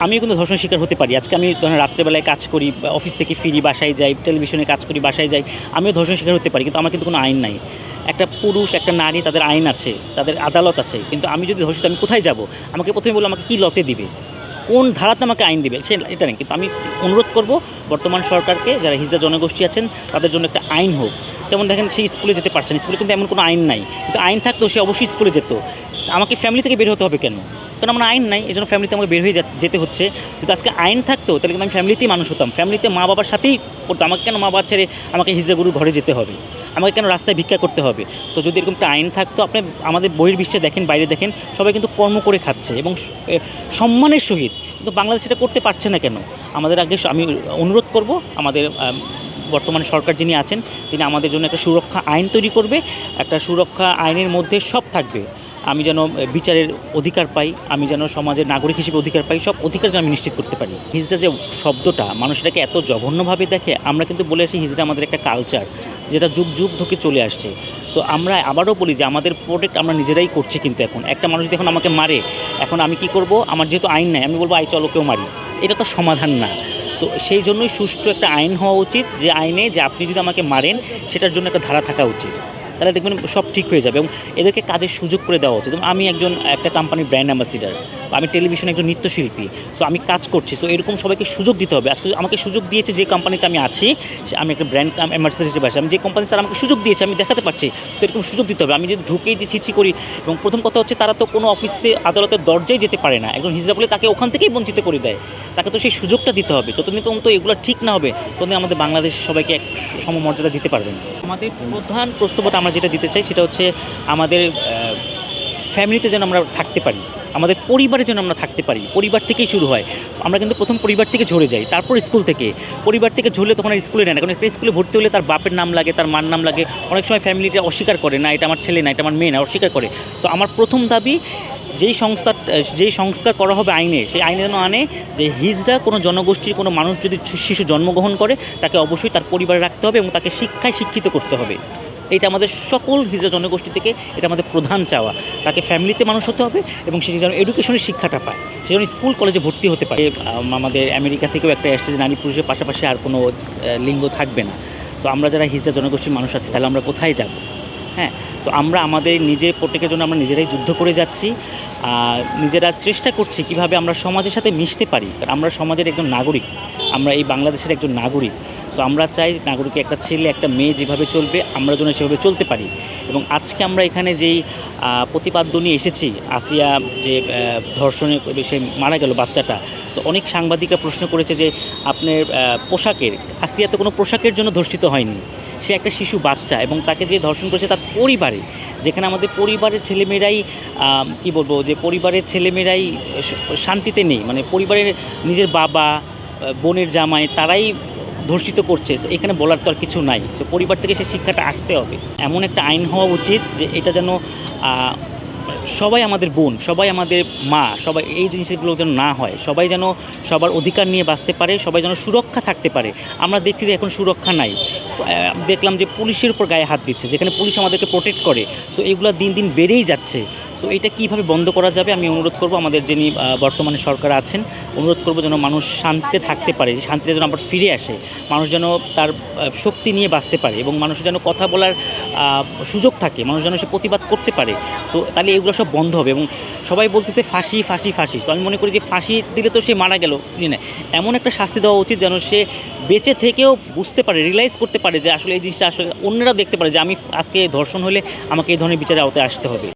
আমিও কিন্তু ধর্ষণের শিকার হতে পারি। আজকে আমি ধরেন রাত্রেবেলায় কাজ করি, অফিস থেকে ফিরি, বাসায় যাই, টেলিভিশনে কাজ করি, বাসায় যাই। আমিও ধর্ষণের শিকার হতে পারি। কিন্তু আমার কিন্তু কোনো আইন নাই। একটা পুরুষ, একটা নারী, তাদের আইন আছে, তাদের আদালত আছে। কিন্তু আমি যদি ধর্ষিত, আমি কোথায় যাব? আমাকে প্রথমে বললো আমাকে কি লতে দিবে? কোন ধারাতে আমাকে আইন দিবে? এটা নেই। কিন্তু আমি অনুরোধ করব বর্তমান সরকারকে, যারা হিজড়া জনগোষ্ঠী আছেন, তাদের জন্য একটা আইন হোক। যেমন দেখেন, সে স্কুলে যেতে পারছে না। স্কুলে কিন্তু এমন কোনো আইন নাই। কিন্তু আইন থাকলেও সে অবশ্যই স্কুলে যেত। আমাকে ফ্যামিলি থেকে বের হতে হবে কেন? কারণ আমার আইন নাই, এজন্য ফ্যামিলিতে আমাকে বের হয়ে যেতে হচ্ছে। যদি আজকে আইন থাকতো, তাহলে কিন্তু আমি ফ্যামিলিতেই মানুষ হতাম, ফ্যামিলিতে মা বাবার সাথেই পড়তাম। আমাকে কেন মা বাবা ছেড়ে আমাকে হিজড়া গুরুর ঘরে যেতে হবে? আমাকে কেন রাস্তায় ভিক্ষা করতে হবে? তো যদি এরকম একটা আইন থাকতো, আপনি আমাদের বহির্বিশ্বে দেখেন, বাইরে দেখেন, সবাই কিন্তু কর্ম করে খাচ্ছে এবং সম্মানের সহিত। কিন্তু বাংলাদেশ এটা করতে পারছে না কেন? আমাদের আগে আমি অনুরোধ করব, আমাদের বর্তমান সরকার যিনি আছেন, তিনি আমাদের জন্য একটা সুরক্ষা আইন তৈরি করবে। একটা সুরক্ষা আইনের মধ্যে সব থাকবে। আমি যেন বিচারের অধিকার পাই, আমি যেন সমাজের নাগরিক হিসেবে অধিকার পাই, সব অধিকার যেন আমি নিশ্চিত করতে পারি। হিজড়া যে শব্দটা মানুষ এটাকে এত জঘন্যভাবে দেখে। আমরা কিন্তু বলে আসি হিজড়া আমাদের একটা কালচার, যেটা যুগ যুগ ধরে চলে আসছে। সো আমরা আবারও বলি যে আমাদের প্রোটেক্ট আমরা নিজেরাই করছি। কিন্তু এখন একটা মানুষ যদি এখন আমাকে মারে, এখন আমি কি করব? আমার যেহেতু আইন নাই, আমি বলবো আই চলো কেউ মারি। এটা তো সমাধান না। সো সেই জন্যই সুষ্ঠু একটা আইন হওয়া উচিত, যে আইনে যে আপনি যদি আমাকে মারেন, সেটার জন্য একটা ধারা থাকা উচিত। তাহলে দেখবেন সব ঠিক হয়ে যাবে এবং এদেরকে কাজের সুযোগ করে দেওয়া উচিত। আমি একটা কোম্পানির ব্র্যান্ড অ্যাম্বাসিডার, আমি টেলিভিশনে একজন নৃত্যশিল্পী। সো আমি কাজ করছি। সো এরকম সবাইকে সুযোগ দিতে হবে। আজকে আমাকে সুযোগ দিয়েছে যে কোম্পানিতে আমি আছি, আমি একটা ব্র্যান্ড অ্যাম্বাসিডার হিসেবে আছি। আমি যে কোম্পানি স্যার আমাকে সুযোগ দিয়েছে, আমি দেখাতে পারছি। তো এরকম সুযোগ দিতে হবে। আমি যদি ঢুকেই যে ছিছি করি, এবং প্রথম কথা হচ্ছে তারা তো কোনো অফিসে আদালতের দরজায় যেতে পারে না। একজন হিজড়া বলে তাকে ওখান থেকেই বঞ্চিত করে দেয়। তাকে তো সেই সুযোগটা দিতে হবে। যতদিন পর্যন্ত এগুলো ঠিক না হবে, ততদিন আমাদের বাংলাদেশ সবাইকে এক সমমর্যাদা দিতে পারবে না। আমাদের প্রধান প্রস্তাবটা আমরা যেটা দিতে চাই, সেটা হচ্ছে আমাদের ফ্যামিলিতে যেন আমরা থাকতে পারি, আমাদের পরিবারে যেন আমরা থাকতে পারি। পরিবার থেকেই শুরু হয়। আমরা কিন্তু প্রথম পরিবার থেকে ঝরে যাই, তারপর স্কুল থেকে। পরিবার থেকে ঝরলে তখন আর স্কুলে নেয় না। কারণ একটা স্কুলে ভর্তি হলে তার বাপের নাম লাগে, তার মার নাম লাগে। অনেক সময় ফ্যামিলিটা অস্বীকার করে, না এটা আমার ছেলে, না এটা আমার মেয়ে, না অস্বীকার করে। তো আমার প্রথম দাবি, যেই সংস্কার করা হবে আইনে, সেই আইনে যেন আনে যে হিজড়া কোনো জনগোষ্ঠীর কোনো মানুষ যদি শিশু জন্মগ্রহণ করে, তাকে অবশ্যই তার পরিবারে রাখতে হবে এবং তাকে শিক্ষায় শিক্ষিত করতে হবে। এটা আমাদের সকল হিজড়া জনগোষ্ঠী থেকে এটা আমাদের প্রধান চাওয়া। তাকে ফ্যামিলিতে মানুষ হতে হবে এবং সে যেন এডুকেশনের শিক্ষাটা পায়, সে যেন স্কুল কলেজে ভর্তি হতে পারে। আমাদের আমেরিকা থেকেও একটা এসছে যে নারী পুরুষের পাশাপাশি আর কোনো লিঙ্গ থাকবে না। তো আমরা যারা হিজড়া জনগোষ্ঠীর মানুষ আছি, তাহলে আমরা কোথায় যাব? হ্যাঁ, তো আমরা আমাদের নিজের প্রত্যেকের জন্য আমরা নিজেরাই যুদ্ধ করে যাচ্ছি। নিজেরা চেষ্টা করছি কীভাবে আমরা সমাজের সাথে মিশতে পারি। কারণ আমরা সমাজের একজন নাগরিক, আমরা এই বাংলাদেশের একজন নাগরিক। সো আমরা চাই নাগরিক একটা ছেলে একটা মেয়ে যেভাবে চলবে, আমরা যেন সেভাবে চলতে পারি। এবং আজকে আমরা এখানে যেই প্রতিপাদ্য নিয়ে এসেছি, আসিয়া যে ধর্ষণে সে মারা গেল বাচ্চাটা। তো অনেক সাংবাদিকরা প্রশ্ন করেছে যে আপনার পোশাকের, আসিয়া তো কোনো পোশাকের জন্য ধর্ষিত হয়নি। সে একটা শিশু বাচ্চা, এবং তাকে যে ধর্ষণ করেছে তার পরিবারে, যেখানে আমাদের পরিবারের ছেলেমেয়েরাই কী বলবো, যে পরিবারের ছেলেমেয়েরাই শান্তিতে নেই। মানে পরিবারের নিজের বাবা, বোনের জামাই, তারাই ধর্ষিত করছে। এখানে বলার তো আর কিছু নাই। সে পরিবার থেকে সে শিক্ষাটা আসতে হবে। এমন একটা আইন হওয়া উচিত যে এটা যেন সবাই আমাদের বোন, সবাই আমাদের মা, সবাই এই জিনিসগুলো যেন না হয়। সবাই যেন সবার অধিকার নিয়ে বাঁচতে পারে, সবাই যেন সুরক্ষা থাকতে পারে। আমরা দেখছি যে এখন সুরক্ষা নাই। দেখলাম যে পুলিশের উপর গায়ে হাত দিচ্ছে, যেখানে পুলিশ আমাদেরকে প্রোটেক্ট করে। সো এগুলো দিন দিন বেড়েই যাচ্ছে। সো এটা কীভাবে বন্ধ করা যাবে, আমি অনুরোধ করব আমাদের যিনি বর্তমানে সরকার আছেন, অনুরোধ করব যেন মানুষ শান্তিতে থাকতে পারে, যে শান্তিতে যেন আবার ফিরে আসে। মানুষ যেন তার শক্তি নিয়ে বাঁচতে পারে এবং মানুষের যেন কথা বলার সুযোগ থাকে, মানুষ যেন সে প্রতিবাদ করতে পারে। সো তাহলে এগুলো সব বন্ধ হবে। এবং সবাই বলতেছে ফাঁসি ফাঁসি ফাঁসি। তো আমি মনে করি যে ফাঁসি দিলে তো সে মারা গেল, না, এমন একটা শাস্তি দেওয়া উচিত যেন সে বেঁচে থেকেও বুঝতে পারে, রিয়েলাইজ করতে পারে যে আসলে এই জিনিসটা আসলে অন্যরা দেখতে পারে যে আমি আজকে ধর্ষণ হলে আমাকে এই ধরনের বিচারের আওতায় আসতে হবে।